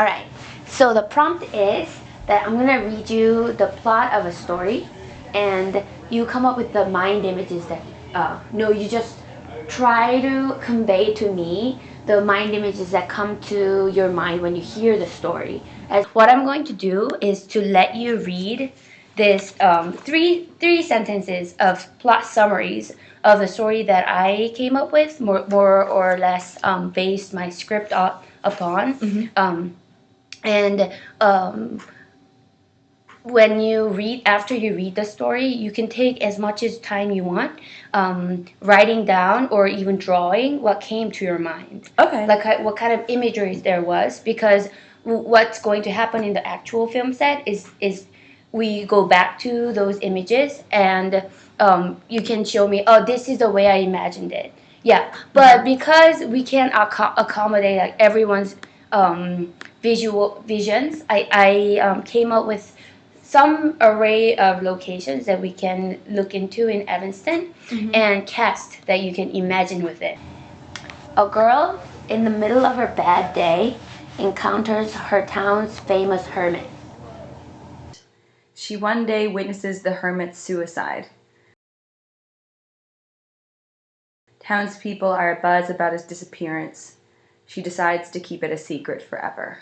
Alright, so the prompt is that I'm gonna read you the plot of a story, and you come up with the mind images that, no, you just try to convey to me the mind images that come to your mind when you hear the story. As what I'm going to do is to let you read this three sentences of plot summaries of the story that I came up with, more or less based my script upon. And when you read, after you read the story, you can take as much as time you want, writing down or even drawing what came to your mind. Okay. Like what kind of imagery there was, because what's going to happen in the actual film set is we go back to those images, and you can show me, oh, this is the way I imagined it. Yeah, but because we can't accommodate like everyone's visual visions, I came up with some array of locations that we can look into in Evanston, and cast that you can imagine with it. A girl in the middle of her bad day encounters her town's famous hermit. She one day witnesses the hermit's suicide. Townspeople are abuzz about his disappearance. She decides to keep it a secret forever.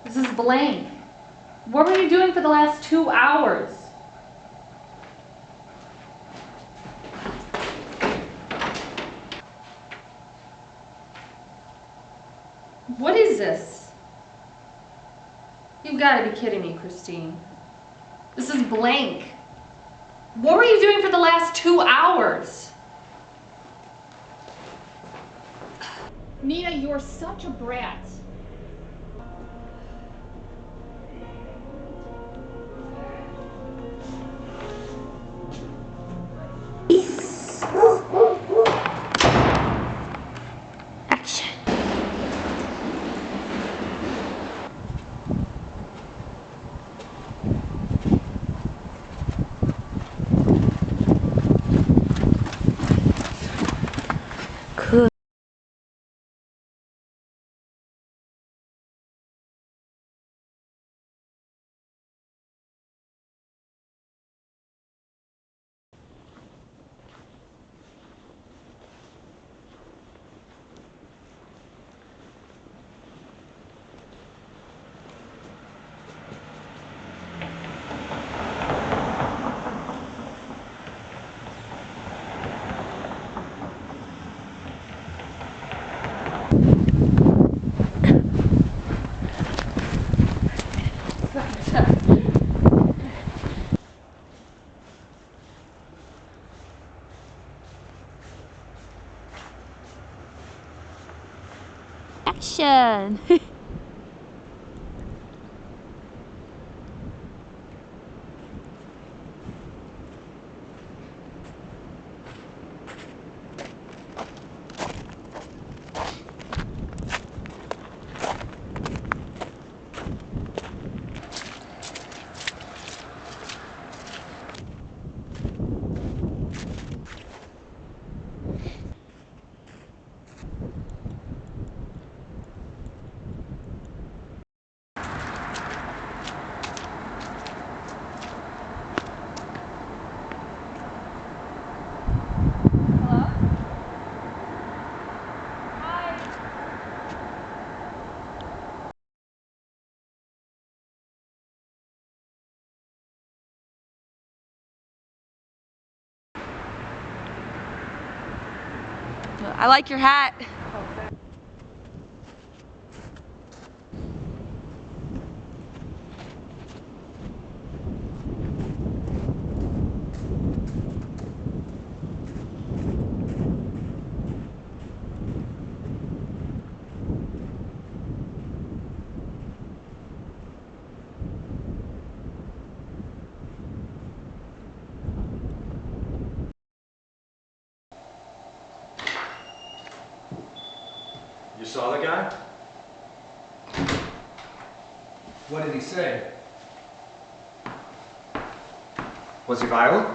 This is Blaine. What were you doing for the last 2 hours? What is this? You've got to be kidding me, Christine. This is blank. What were you doing for the last 2 hours? Nina, you're such a brat. Action. Cool. Action. I like your hat. You saw the guy? What did he say? Was he violent?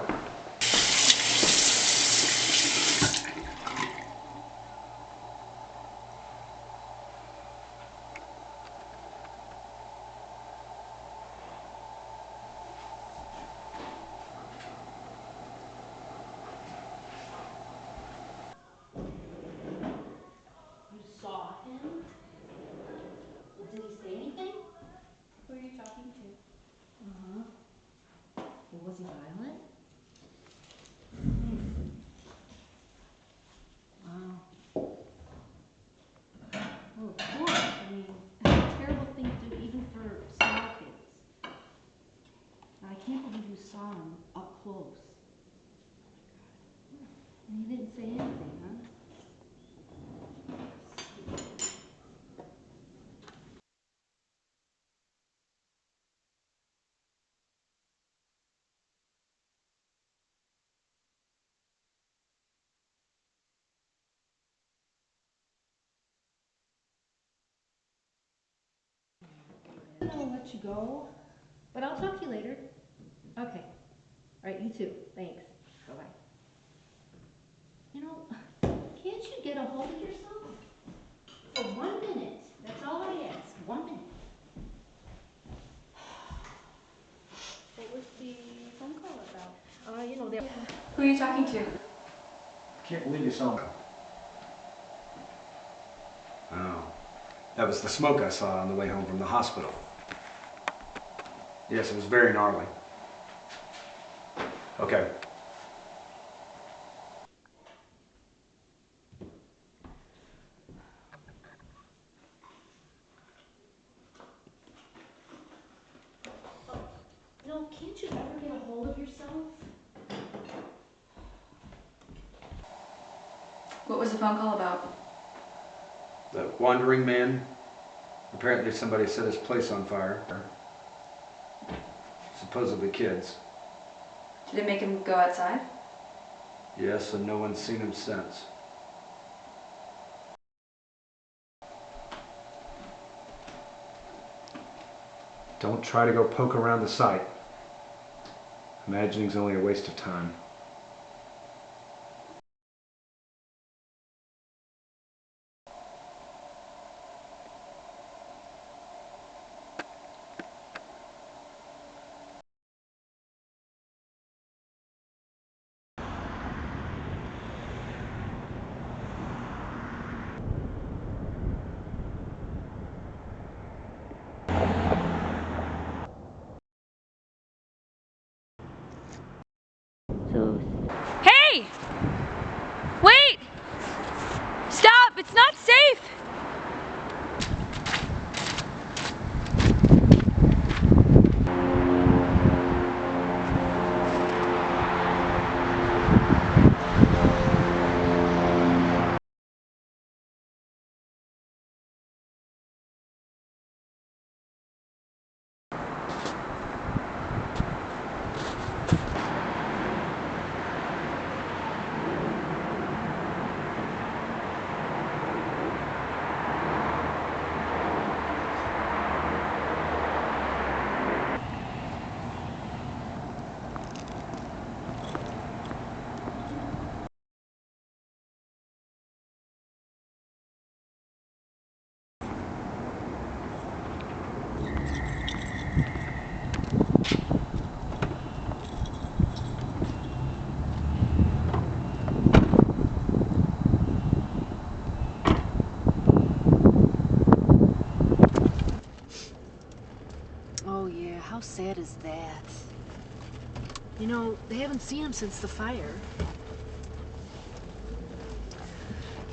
You saw him? Did he say anything? Who are you talking to? Uh-huh. Well, was he violent? Wow. Well, of course. I mean, it's a terrible thing to do even for small kids. I can't believe you saw him up close. And he didn't say anything, huh? I'll let you go, but I'll talk to you later. Okay. All right, you too. Thanks. Bye-bye. You know, can't you get a hold of yourself? For 1 minute. That's all I ask. 1 minute. What was the phone call about? You know, they're... Who are you talking to? Can't believe you saw him. Oh, that was the smoke I saw on the way home from the hospital. Yes, it was very gnarly. Okay. No, can't you ever get a hold of yourself? What was the phone call about? That wandering man. Apparently somebody set his place on fire. Supposedly kids. Did it make him go outside? Yes, and no one's seen him since. Don't try to go poke around the site. Imagining's only a waste of time. So... Hey! Wait! Stop! It's not safe! Oh yeah, how sad is that? You know, they haven't seen him since the fire.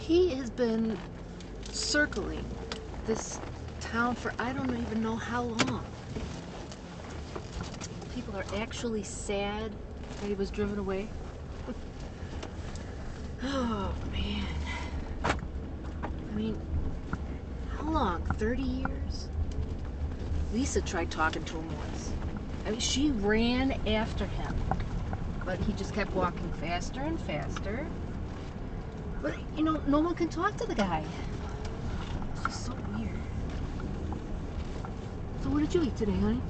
He has been circling this town for I don't even know how long. People are actually sad that he was driven away. Oh, man. I mean, how long? 30 years? Lisa tried talking to him once. I mean, she ran after him. But he just kept walking faster and faster. But, you know, no one can talk to the guy. It's just so weird. So what did you eat today, honey?